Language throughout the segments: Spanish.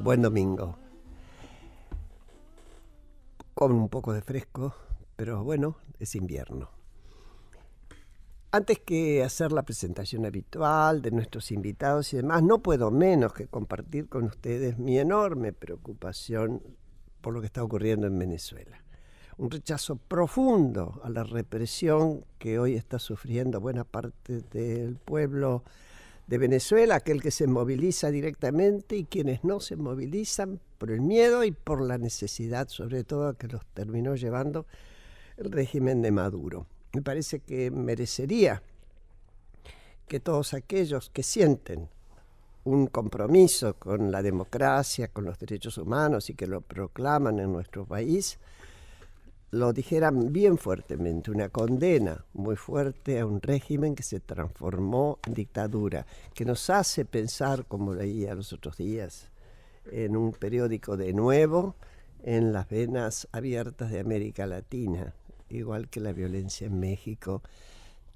Buen domingo. Con un poco de fresco, pero bueno, es invierno. Antes que hacer la presentación habitual de nuestros invitados y demás, no puedo menos que compartir con ustedes mi enorme preocupación por lo que está ocurriendo en Venezuela. Un rechazo profundo a la represión que hoy está sufriendo buena parte del pueblo de Venezuela, aquel que se moviliza directamente y quienes no se movilizan por el miedo y por la necesidad, sobre todo, que los terminó llevando el régimen de Maduro. Me parece que merecería que todos aquellos que sienten un compromiso con la democracia, con los derechos humanos y que lo proclaman en nuestro país, lo dijeran bien fuertemente, una condena muy fuerte a un régimen que se transformó en dictadura, que nos hace pensar, como leía los otros días, en un periódico de nuevo, en las venas abiertas de América Latina, igual que la violencia en México,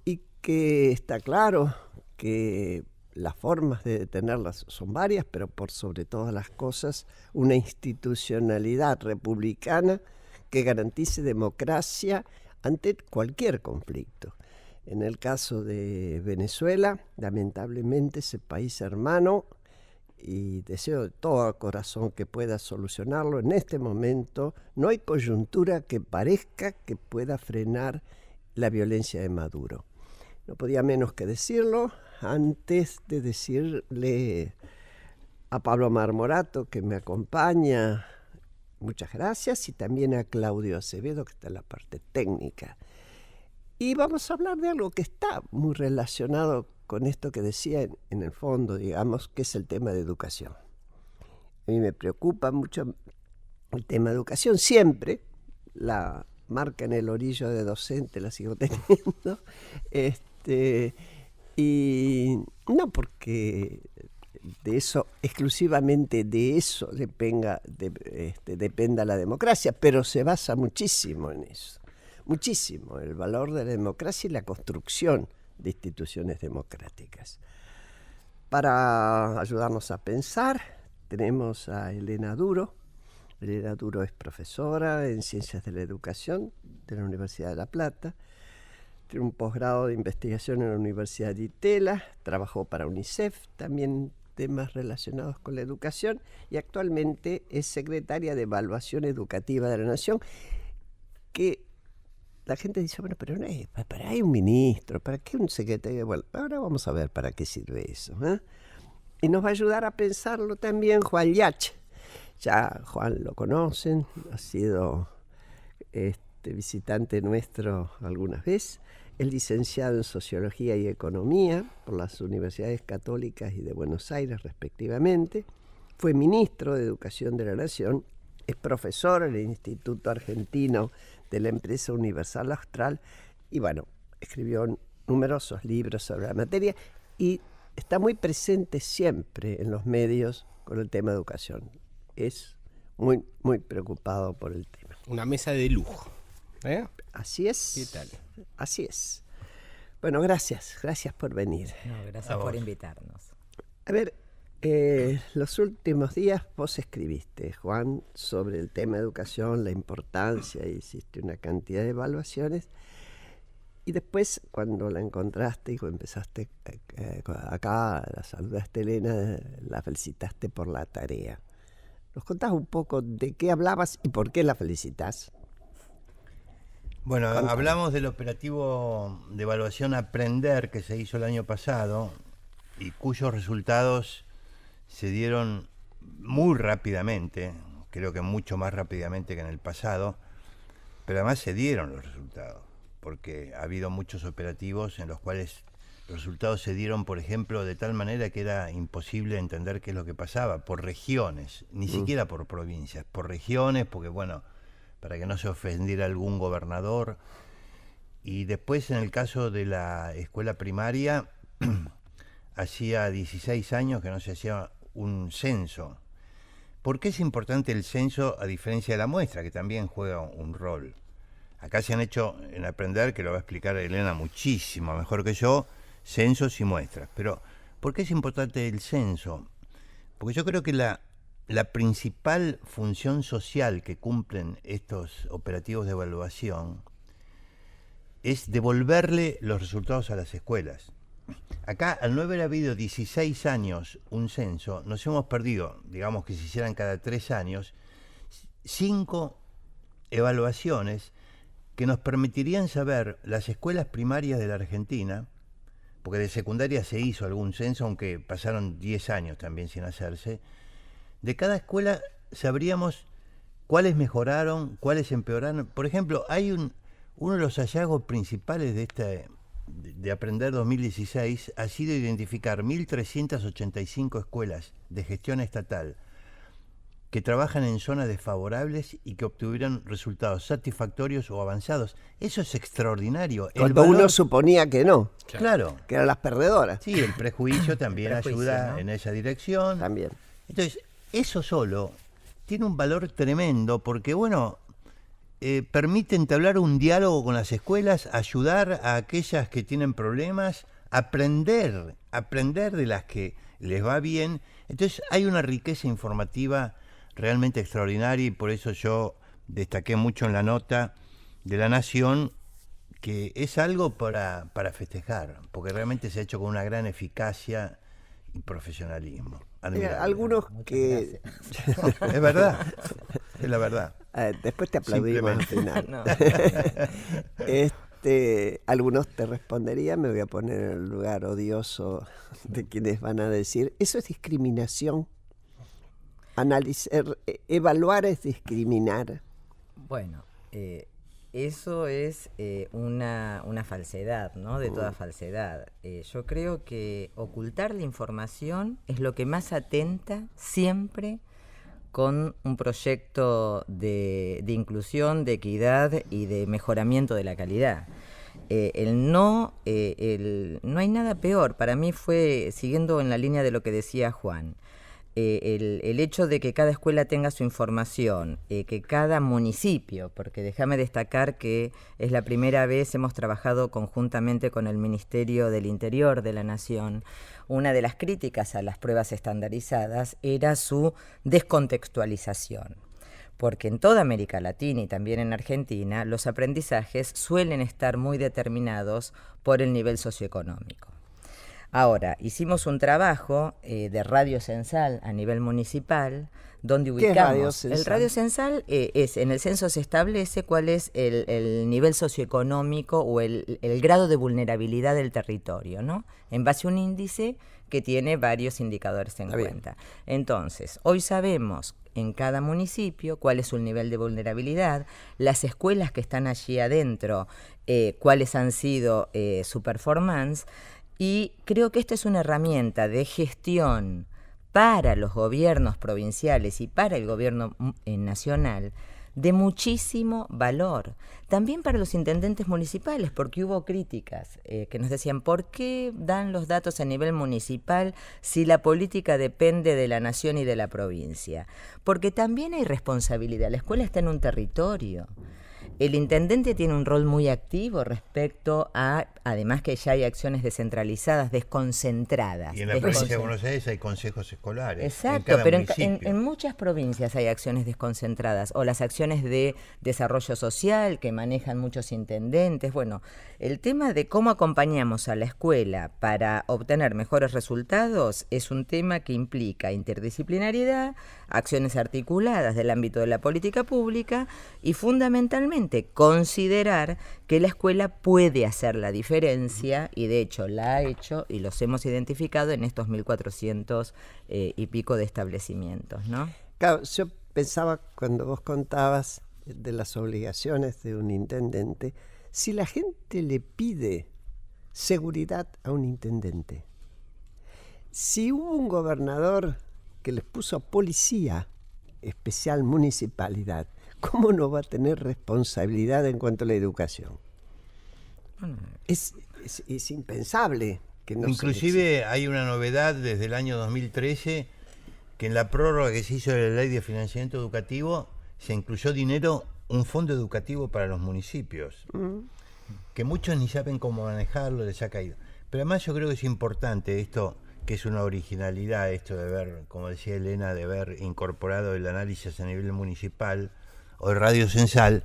y que está claro que las formas de detenerlas son varias, pero por sobre todas las cosas, una institucionalidad republicana que garantice democracia ante cualquier conflicto. En el caso de Venezuela, lamentablemente ese país hermano, y deseo de todo corazón que pueda solucionarlo, en este momento no hay coyuntura que parezca que pueda frenar la violencia de Maduro. No podía menos que decirlo antes de decirle a Pablo Marmorato, que me acompaña, muchas gracias, y también a Claudio Acevedo, que está en la parte técnica. Y vamos a hablar de algo que está muy relacionado con esto que decía en el fondo, digamos, que es el tema de educación. A mí me preocupa mucho el tema de educación. Siempre la marca en el orillo de docente la sigo teniendo. Y no porque de eso, exclusivamente de eso dependa la democracia, pero se basa muchísimo en eso. Muchísimo, el valor de la democracia y la construcción de instituciones democráticas. Para ayudarnos a pensar, tenemos a Elena Duro. Elena Duro es profesora en Ciencias de la Educación de la Universidad de La Plata. Tiene un posgrado de investigación en la Universidad de Itela. Trabajó para UNICEF, también temas relacionados con la educación, y actualmente es secretaria de Evaluación Educativa de la Nación, que la gente dice, bueno, pero no es, para hay un ministro, ¿para qué un secretario? Bueno, ahora vamos a ver para qué sirve eso, ¿eh? Y nos va a ayudar a pensarlo también Juan Yach. Ya Juan lo conocen, ha sido visitante nuestro algunas veces. Es licenciado en Sociología y Economía por las Universidades Católicas y de Buenos Aires, respectivamente. Fue ministro de Educación de la Nación. Es profesor en el Instituto Argentino de la Empresa Universal Austral. Y bueno, escribió numerosos libros sobre la materia y está muy presente siempre en los medios con el tema de educación. Es muy, muy preocupado por el tema. Una mesa de lujo. Así es. ¿Qué tal? Así es. Bueno, gracias por venir. No, gracias por invitarnos. A ver, los últimos días vos escribiste, Juan, sobre el tema de educación, la importancia, y hiciste una cantidad de evaluaciones. Y después, cuando la encontraste y empezaste acá, la saludaste a Elena, la felicitaste por la tarea. ¿Nos contás un poco de qué hablabas y por qué la felicitas? Bueno, hablamos del operativo de evaluación Aprender que se hizo el año pasado y cuyos resultados se dieron muy rápidamente, creo que mucho más rápidamente que en el pasado, pero además se dieron los resultados, porque ha habido muchos operativos en los cuales los resultados se dieron, por ejemplo, de tal manera que era imposible entender qué es lo que pasaba, por regiones, ni siquiera por provincias, por regiones, porque bueno, para que no se ofendiera algún gobernador. Y después, en el caso de la escuela primaria, hacía 16 años que no se hacía un censo. ¿Por qué es importante el censo a diferencia de la muestra, que también juega un rol? Acá se han hecho, en Aprender, que lo va a explicar Elena muchísimo mejor que yo, censos y muestras. Pero, ¿por qué es importante el censo? Porque yo creo que la la principal función social que cumplen estos operativos de evaluación es devolverle los resultados a las escuelas. Acá, al no haber habido 16 años un censo, nos hemos perdido, digamos que se hicieran cada 3 años, 5 evaluaciones que nos permitirían saber las escuelas primarias de la Argentina, porque de secundaria se hizo algún censo, aunque pasaron 10 años también sin hacerse. De cada escuela sabríamos cuáles mejoraron, cuáles empeoraron. Por ejemplo, hay uno de los hallazgos principales de Aprender 2016 ha sido identificar 1.385 escuelas de gestión estatal que trabajan en zonas desfavorables y que obtuvieron resultados satisfactorios o avanzados. Eso es extraordinario. Cuando uno suponía que no. Claro. Que eran las perdedoras. Sí, el prejuicio también ayuda, ¿no?, en esa dirección. También. Entonces, eso solo tiene un valor tremendo porque, bueno, permite entablar un diálogo con las escuelas, ayudar a aquellas que tienen problemas, aprender de las que les va bien. Entonces hay una riqueza informativa realmente extraordinaria y por eso yo destaqué mucho en la nota de La Nación que es algo para festejar, porque realmente se ha hecho con una gran eficacia y profesionalismo. Algunos que... Es verdad, es la verdad. Después te aplaudimos al final. No. Algunos te responderían, me voy a poner en el lugar odioso de quienes van a decir, eso es discriminación. Evaluar es discriminar. Bueno, eso es una falsedad, ¿no? De toda falsedad. Yo creo que ocultar la información es lo que más atenta siempre con un proyecto de inclusión, de equidad y de mejoramiento de la calidad. No hay nada peor. Para mí fue, siguiendo en la línea de lo que decía Juan, el hecho de que cada escuela tenga su información, que cada municipio, porque déjame destacar que es la primera vez hemos trabajado conjuntamente con el Ministerio del Interior de la Nación. Una de las críticas a las pruebas estandarizadas era su descontextualización, porque en toda América Latina y también en Argentina los aprendizajes suelen estar muy determinados por el nivel socioeconómico. Ahora, hicimos un trabajo de radio censal a nivel municipal, donde ubicamos... ¿Qué es radio censal? El radio censal es, en el censo se establece cuál es el nivel socioeconómico o el grado de vulnerabilidad del territorio, ¿no? En base a un índice que tiene varios indicadores en cuenta. Entonces, hoy sabemos en cada municipio cuál es su nivel de vulnerabilidad, las escuelas que están allí adentro, cuáles han sido su performance. Y creo que esta es una herramienta de gestión para los gobiernos provinciales y para el gobierno nacional de muchísimo valor. También para los intendentes municipales, porque hubo críticas que nos decían, ¿por qué dan los datos a nivel municipal si la política depende de la nación y de la provincia? Porque también hay responsabilidad. La escuela está en un territorio. El intendente tiene un rol muy activo respecto a, además que ya hay acciones descentralizadas, desconcentradas. Y en la provincia de Buenos Aires hay consejos escolares. Exacto, pero en muchas provincias hay acciones desconcentradas, o las acciones de desarrollo social que manejan muchos intendentes. Bueno, el tema de cómo acompañamos a la escuela para obtener mejores resultados es un tema que implica interdisciplinariedad, acciones articuladas del ámbito de la política pública y fundamentalmente considerar que la escuela puede hacer la diferencia, y de hecho la ha hecho y los hemos identificado en estos 1.400 y pico de establecimientos, ¿no? Claro, yo pensaba cuando vos contabas de las obligaciones de un intendente, si la gente le pide seguridad a un intendente, si hubo un gobernador que les puso policía especial municipalidad, ¿cómo no va a tener responsabilidad en cuanto a la educación? Es impensable que no. Inclusive hay una novedad desde el año 2013, que en la prórroga que se hizo de la Ley de Financiamiento Educativo se incluyó dinero, un fondo educativo para los municipios, que muchos ni saben cómo manejarlo, les ha caído. Pero además yo creo que es importante esto que es una originalidad esto de ver, como decía Elena, de haber incorporado el análisis a nivel municipal o de Radio Censal,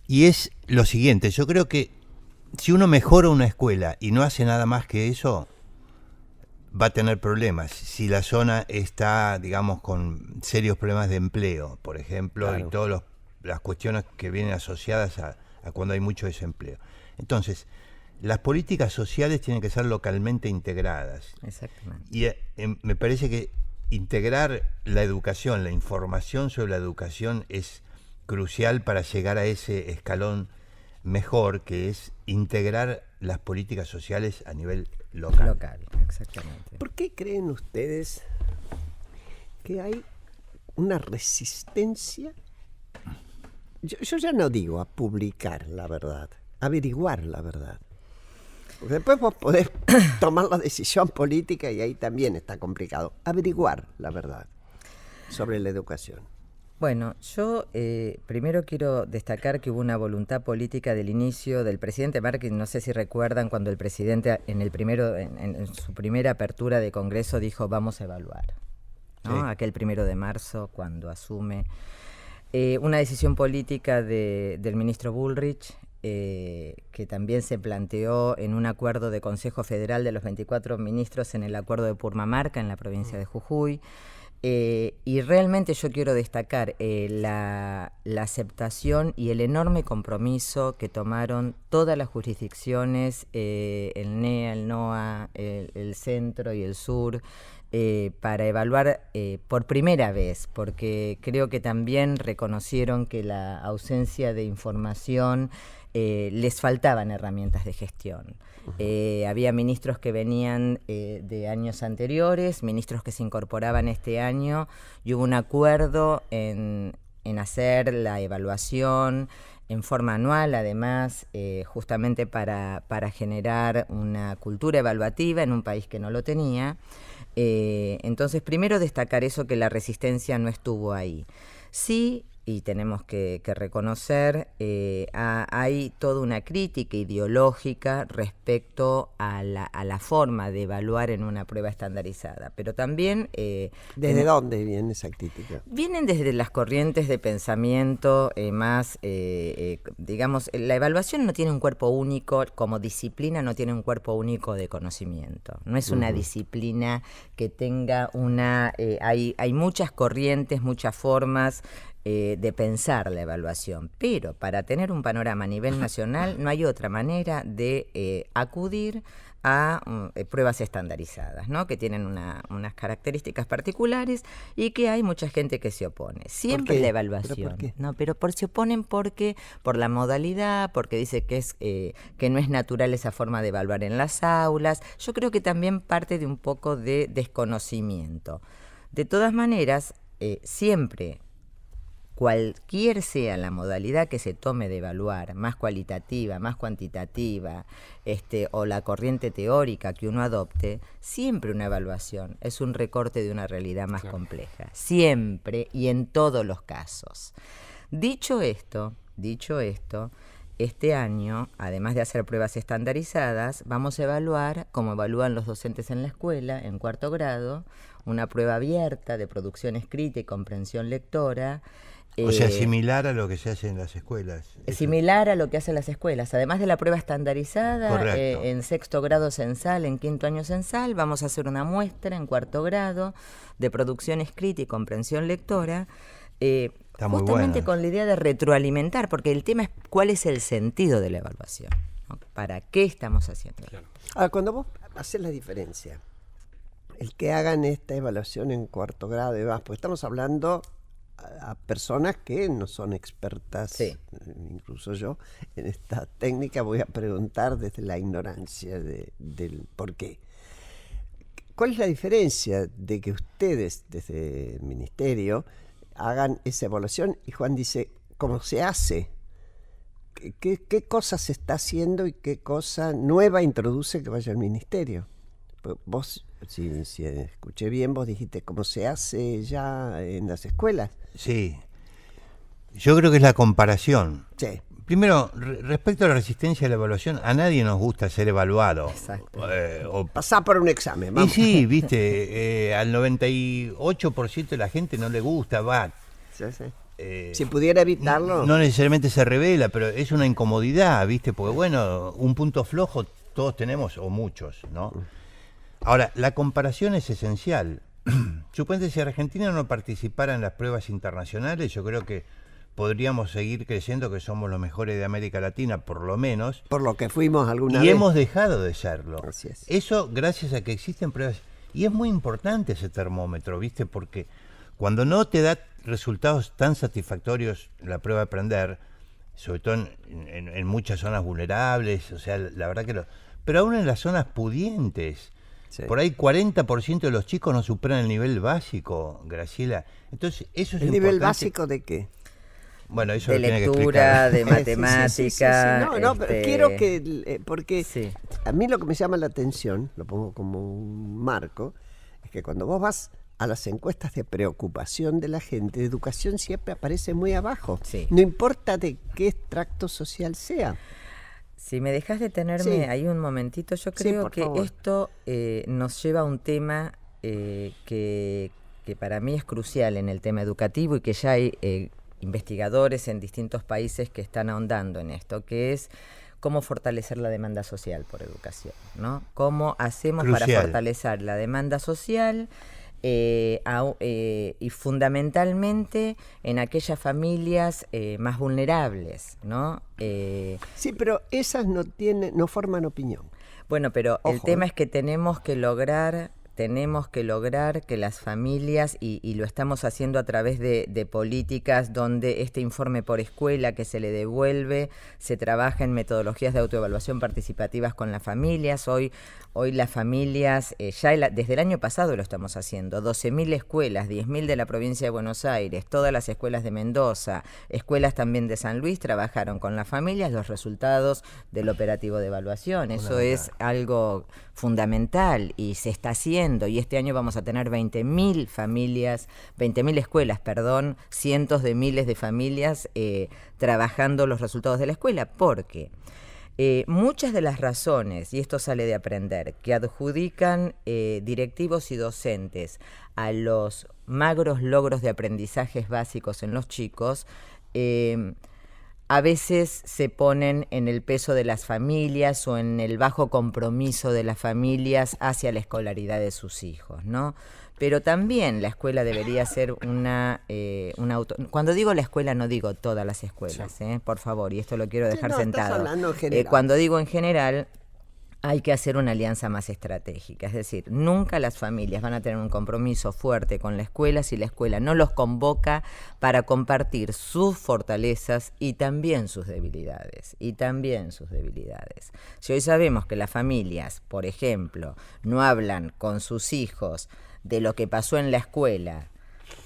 y es lo siguiente: yo creo que si uno mejora una escuela y no hace nada más que eso, va a tener problemas. Si la zona está, digamos, con serios problemas de empleo, por ejemplo, Claro. y todas las cuestiones que vienen asociadas a cuando hay mucho desempleo. Entonces, las políticas sociales tienen que ser localmente integradas. Exactamente. Y me parece que integrar la educación, la información sobre la educación es crucial para llegar a ese escalón mejor, que es integrar las políticas sociales a nivel local. Local, exactamente. ¿Por qué creen ustedes que hay una resistencia? Yo ya no digo a publicar la verdad, a averiguar la verdad. Porque después vos podés tomar la decisión política y ahí también está complicado. Averiguar la verdad sobre la educación. Bueno, yo primero quiero destacar que hubo una voluntad política del inicio del presidente Márquez. No sé si recuerdan cuando el presidente en su primera apertura de Congreso dijo vamos a evaluar, ¿no? Sí. Aquel 1 de marzo cuando asume una decisión política del ministro Bullrich, que también se planteó en un acuerdo de Consejo Federal de los 24 ministros en el acuerdo de Purmamarca en la provincia de Jujuy. Y realmente yo quiero destacar la aceptación y el enorme compromiso que tomaron todas las jurisdicciones, el NEA, el NOA, el Centro y el Sur, para evaluar por primera vez, porque creo que también reconocieron que la ausencia de información les faltaban herramientas de gestión. Había ministros que venían de años anteriores, ministros que se incorporaban este año, y hubo un acuerdo en hacer la evaluación en forma anual, además, justamente para generar una cultura evaluativa en un país que no lo tenía. Entonces, primero destacar eso, que la resistencia no estuvo ahí. Sí, y tenemos que reconocer, hay toda una crítica ideológica respecto a la forma de evaluar en una prueba estandarizada, pero también... ¿Desde dónde viene esa crítica? Vienen desde las corrientes de pensamiento más, digamos, la evaluación no tiene un cuerpo único, como disciplina no tiene un cuerpo único de conocimiento, no es una disciplina que tenga una... hay muchas corrientes, muchas formas de pensar la evaluación, pero para tener un panorama a nivel nacional no hay otra manera de acudir a pruebas estandarizadas, ¿no? Que tienen unas características particulares y que hay mucha gente que se opone. Siempre la evaluación. ¿Pero por qué? No, pero se oponen porque por la modalidad, porque dice que no es natural esa forma de evaluar en las aulas. Yo creo que también parte de un poco de desconocimiento. De todas maneras, siempre, cualquier sea la modalidad que se tome de evaluar, más cualitativa, más cuantitativa, o la corriente teórica que uno adopte, siempre una evaluación es un recorte de una realidad más compleja, siempre y en todos los casos. Dicho esto, este año, además de hacer pruebas estandarizadas, vamos a evaluar, como evalúan los docentes en la escuela, en 4º grado, una prueba abierta de producción escrita y comprensión lectora. O sea, similar a lo que se hace en las escuelas. Similar a lo que hacen las escuelas. Además de la prueba estandarizada, en 6º grado censal, en 5º año censal, vamos a hacer una muestra en 4º grado de producción escrita y comprensión lectora, justamente con la idea de retroalimentar, porque el tema es cuál es el sentido de la evaluación, ¿no? ¿Para qué estamos haciendo? Claro. Ahora, cuando vos haces la diferencia, el que hagan esta evaluación en 4º grado y demás, pues estamos hablando a personas que no son expertas, sí. Incluso yo en esta técnica voy a preguntar desde la ignorancia del por qué. ¿Cuál es la diferencia de que ustedes desde el ministerio hagan esa evaluación y Juan dice cómo se hace? ¿Qué cosa se está haciendo y qué cosa nueva introduce que vaya al ministerio? Vos, si escuché bien, vos dijiste cómo se hace ya en las escuelas. Sí, yo creo que es la comparación. Sí. Primero, respecto a la resistencia a la evaluación, a nadie nos gusta ser evaluado. Exacto. Pasar por un examen, Y vamos. sí, viste, al 98% de la gente no le gusta, va. Sí, sí. Si pudiera evitarlo. No necesariamente se revela, pero es una incomodidad, viste, porque bueno, un punto flojo todos tenemos, o muchos, ¿no? Ahora, la comparación es esencial. Suponete, si Argentina no participara en las pruebas internacionales, yo creo que podríamos seguir creyendo que somos los mejores de América Latina, por lo menos. Por lo que fuimos alguna Y vez. hemos dejado de serlo. Así es. Eso gracias a que existen pruebas. Y es muy importante ese termómetro, ¿viste? Porque cuando no te da resultados tan satisfactorios la prueba de aprender, sobre todo en muchas zonas vulnerables, o sea, la verdad que pero aún en las zonas pudientes, Sí. por ahí 40% de los chicos no superan el nivel básico, Graciela. Entonces, eso es ¿El nivel importante. básico de qué? Bueno, eso De lo tiene que lectura, explicar. de Sí, matemática. sí. No, pero quiero que, porque Sí. a mí lo que me llama la atención, lo pongo como un marco, es que cuando vos vas a las encuestas de preocupación de la gente, educación siempre aparece muy abajo. Sí. No importa de qué extracto social sea. Si me dejas detenerme Sí. ahí un momentito, yo Sí, creo por que favor. esto nos lleva a un tema que para mí es crucial en el tema educativo y que ya hay investigadores en distintos países que están ahondando en esto, que es cómo fortalecer la demanda social por educación, ¿no? Cómo hacemos para Crucial. fortalecer la demanda social y fundamentalmente en aquellas familias más vulnerables, ¿no? Sí, pero esas no forman opinión. Bueno, pero el Ojo, tema es que tenemos que lograr que las familias, y lo estamos haciendo a través de políticas donde este informe por escuela que se le devuelve, se trabaja en metodologías de autoevaluación participativas con las familias. Hoy las familias, desde el año pasado lo estamos haciendo, 12.000 escuelas, 10.000 de la provincia de Buenos Aires, todas las escuelas de Mendoza, escuelas también de San Luis, trabajaron con las familias los resultados del operativo de evaluación. Eso es algo fundamental y se está haciendo, y este año vamos a tener 20.000 familias, 20.000 escuelas, perdón, cientos de miles de familias trabajando los resultados de la escuela, porque muchas de las razones, y esto sale de Aprender, que adjudican directivos y docentes a los magros logros de aprendizajes básicos en los chicos, a veces se ponen en el peso de las familias o en el bajo compromiso de las familias hacia la escolaridad de sus hijos, ¿no? Pero también la escuela debería ser una Cuando digo la escuela no digo todas las escuelas, por favor, y esto lo quiero dejar estás sentado. hablando en general. Cuando digo en general, hay que hacer una alianza más estratégica, es decir, nunca las familias van a tener un compromiso fuerte con la escuela si la escuela no los convoca para compartir sus fortalezas y también sus debilidades, Si hoy sabemos que las familias, por ejemplo, no hablan con sus hijos de lo que pasó en la escuela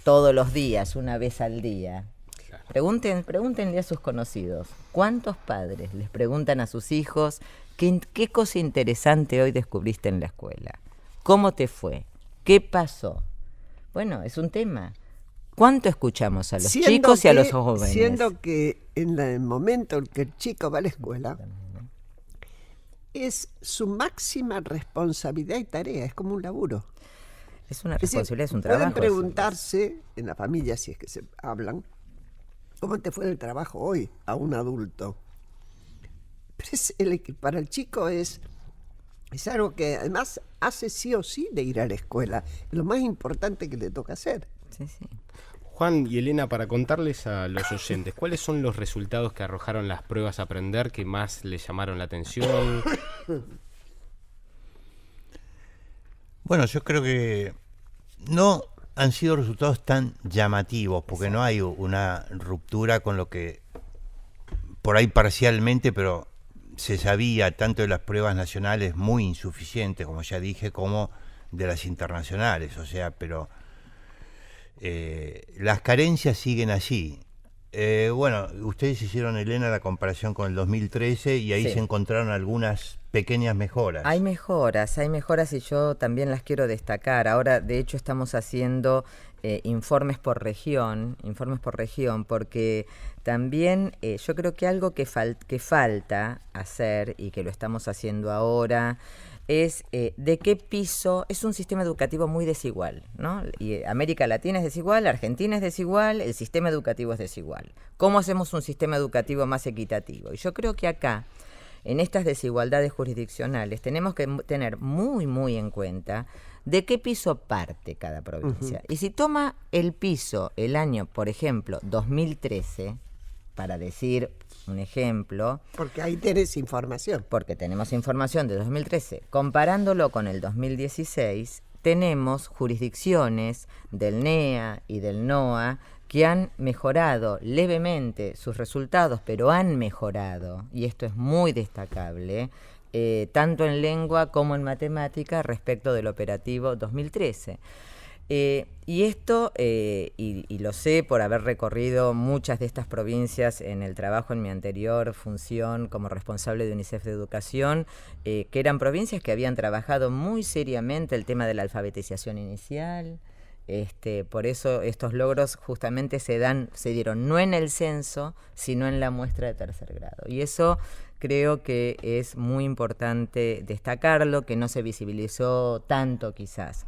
todos los días, una vez al día, pregúntenle a sus conocidos, ¿cuántos padres les preguntan a sus hijos qué cosa interesante hoy descubriste en la escuela? ¿Cómo te fue? ¿Qué pasó? Bueno, es un tema. ¿Cuánto escuchamos a los chicos y a los jóvenes? Siendo que en el momento en que el chico va a la escuela, es su máxima responsabilidad y tarea, es como un laburo. Es una Es decir, responsabilidad, es un trabajo. pueden preguntarse en la familia, si es que se hablan, ¿cómo te fue en el trabajo hoy a un adulto? Pero para el chico es algo que además hace sí o sí de ir a la escuela. Es lo más importante que le toca hacer. Sí, sí. Juan y Elena, para contarles a los oyentes, ¿cuáles son los resultados que arrojaron las pruebas Aprender que más les llamaron la atención? Bueno, yo creo que no han sido resultados tan llamativos, porque no hay una ruptura con lo que por ahí parcialmente, pero se sabía tanto de las pruebas nacionales muy insuficientes, como ya dije, como de las internacionales, o sea, pero las carencias siguen allí. Bueno, ustedes hicieron, Elena, la comparación con el 2013 y ahí Sí. se encontraron algunas pequeñas mejoras. Hay mejoras y yo también las quiero destacar. Ahora, de hecho, estamos haciendo informes por región, porque también yo creo que algo que falta hacer y que lo estamos haciendo ahora es de qué piso. Es un sistema educativo muy desigual, ¿no? Y América Latina es desigual, Argentina es desigual, el sistema educativo es desigual. ¿Cómo hacemos un sistema educativo más equitativo? Y yo creo que acá, en estas desigualdades jurisdiccionales, tenemos que tener muy, muy en cuenta de qué piso parte cada provincia. Y si toma el piso el año, por ejemplo, 2013, para decir un ejemplo. Porque ahí tenés información. Porque tenemos información de 2013. Comparándolo con el 2016, tenemos jurisdicciones del NEA y del NOA que han mejorado levemente sus resultados, pero han mejorado, y esto es muy destacable, tanto en lengua como en matemática respecto del operativo 2013. Y esto, y lo sé por haber recorrido muchas de estas provincias en el trabajo en mi anterior función como responsable de UNICEF de Educación, que eran provincias que habían trabajado muy seriamente el tema de la alfabetización inicial. Por eso estos logros justamente se dieron no en el censo, sino en la muestra de tercer grado. Y eso creo que es muy importante destacarlo, que no se visibilizó tanto quizás.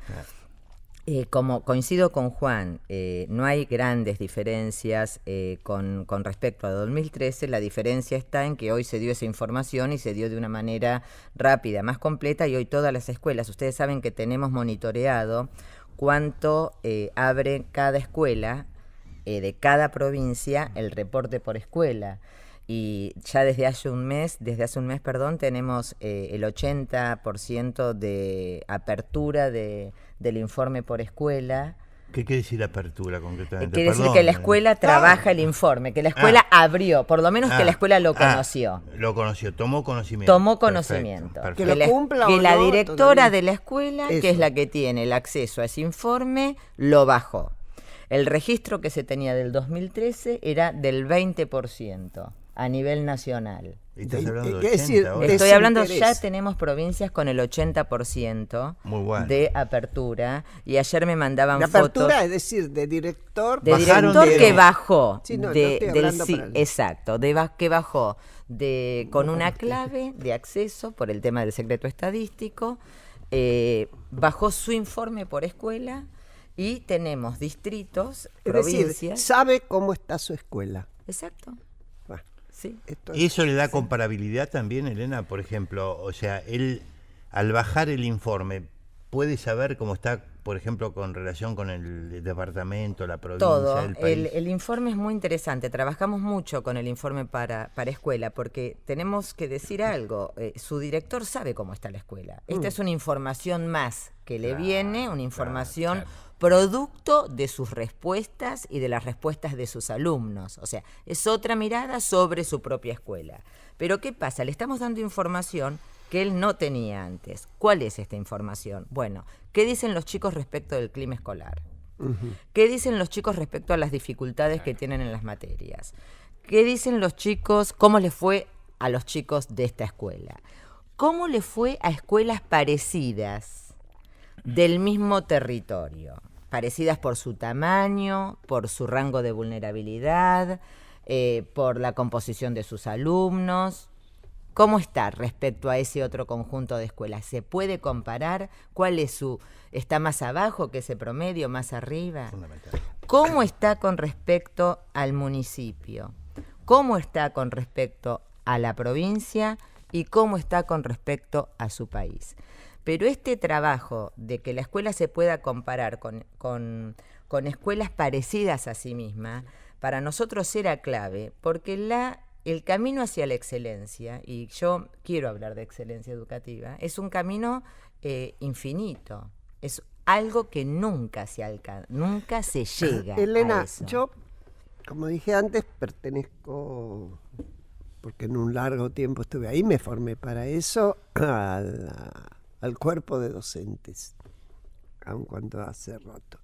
Como coincido con Juan, no hay grandes diferencias con respecto a 2013. La diferencia está en que hoy se dio esa información y se dio de una manera rápida, más completa, y hoy todas las escuelas, ustedes saben que tenemos monitoreado cuánto abre cada escuela de cada provincia, el reporte por escuela. Y ya desde hace un mes, tenemos el 80% de apertura del informe por escuela. ¿Qué quiere decir apertura concretamente? Quiere decir que la escuela trabaja el informe, que la escuela abrió, por lo menos que la escuela lo conoció. Lo conoció, tomó conocimiento. Perfecto. Que lo cumpla que o la no, directora todavía. de la escuela, Eso. que es la que tiene el acceso a ese informe, lo bajó. El registro que se tenía del 2013 era del 20% a nivel nacional. ¿Y estás hablando de Es decir, 80 ahora? Estoy hablando, ya Desinterés. tenemos provincias con el 80% Muy bueno. de apertura, y ayer me mandaban La fotos apertura, es decir, de director. de Bajaron director de- que bajó Sí, no, de, estoy del hablando sí, para el- exacto, que bajó con una clave de acceso por el tema del secreto estadístico, bajó su informe por escuela, y tenemos distritos, Es provincias. decir, sabe cómo está su escuela. Exacto, Bueno, sí. esto es- ¿Y eso le da comparabilidad también, Elena? Por ejemplo, o sea, él al bajar el informe puede saber cómo está, por ejemplo, con relación con el departamento, la provincia, Todo. el país. El informe es muy interesante. Trabajamos mucho con el informe para escuela, porque tenemos que decir algo. Su director sabe cómo está la escuela. Esta es una información más que le viene, una información producto de sus respuestas y de las respuestas de sus alumnos. O sea, es otra mirada sobre su propia escuela. Pero ¿qué pasa? Le estamos dando información que él no tenía antes. ¿Cuál es esta información? Bueno, ¿qué dicen los chicos respecto del clima escolar? ¿Qué dicen los chicos respecto a las dificultades que tienen en las materias? ¿Qué dicen los chicos? ¿Cómo les fue a los chicos de esta escuela? ¿Cómo le fue a escuelas parecidas del mismo territorio? Parecidas por su tamaño, por su rango de vulnerabilidad, por la composición de sus alumnos. ¿Cómo está respecto a ese otro conjunto de escuelas? ¿Se puede comparar? ¿Cuál es está más abajo que ese promedio, más arriba? Fundamental. ¿Cómo está con respecto al municipio? ¿Cómo está con respecto a la provincia? ¿Y cómo está con respecto a su país? Pero este trabajo de que la escuela se pueda comparar con escuelas parecidas a sí misma, para nosotros era clave, porque el camino hacia la excelencia, y yo quiero hablar de excelencia educativa, es un camino infinito, es algo que nunca se alcanza, nunca se llega Elena, a eso. yo, como dije antes, pertenezco, porque en un largo tiempo estuve ahí, me formé para eso, al cuerpo de docentes, aun cuando hace rato.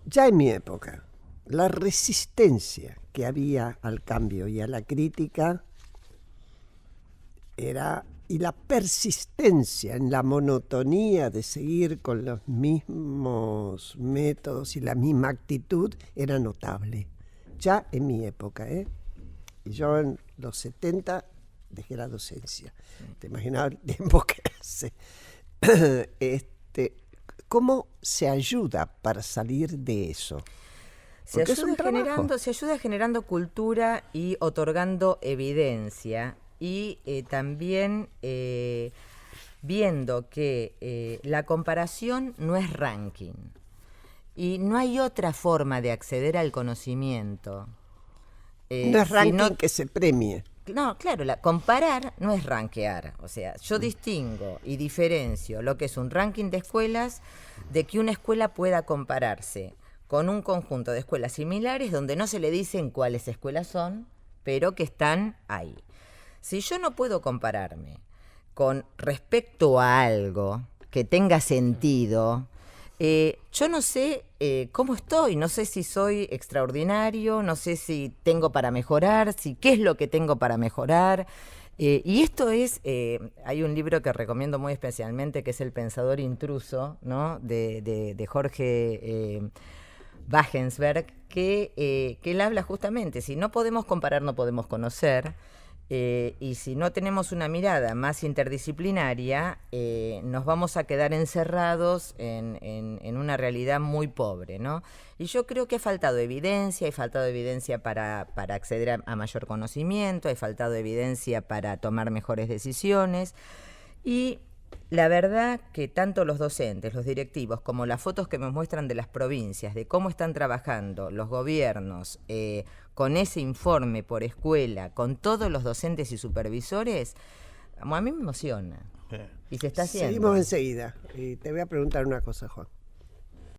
Ya en mi época, la resistencia que había al cambio y a la crítica era y la persistencia en la monotonía de seguir con los mismos métodos y la misma actitud era notable. Ya en mi época, ¿eh? Y yo en los 70 dejé la docencia. Te imaginas el tiempo que hace. ¿Cómo se ayuda para salir de eso? Se ayuda generando cultura y otorgando evidencia y también viendo que la comparación no es ranking y no hay otra forma de acceder al conocimiento. No es ranking que se premie. No, claro, comparar no es rankear. O sea, yo distingo y diferencio lo que es un ranking de escuelas de que una escuela pueda compararse con un conjunto de escuelas similares donde no se le dicen cuáles escuelas son, pero que están ahí. Si yo no puedo compararme con respecto a algo que tenga sentido, yo no sé cómo estoy, no sé si soy extraordinario, no sé si tengo para mejorar, qué es lo que tengo para mejorar. Y esto es, hay un libro que recomiendo muy especialmente que es El pensador intruso, ¿no? de Jorge Wagensberg, que él habla justamente, si no podemos comparar, no podemos conocer. Y si no tenemos una mirada más interdisciplinaria, nos vamos a quedar encerrados en una realidad muy pobre, ¿no? Y yo creo que ha faltado evidencia para acceder a mayor conocimiento, ha faltado evidencia para tomar mejores decisiones. Y la verdad que tanto los docentes, los directivos, como las fotos que me muestran de las provincias, de cómo están trabajando los gobiernos, con ese informe por escuela, con todos los docentes y supervisores, a mí me emociona. Y se está haciendo. Seguimos enseguida. Y te voy a preguntar una cosa, Juan.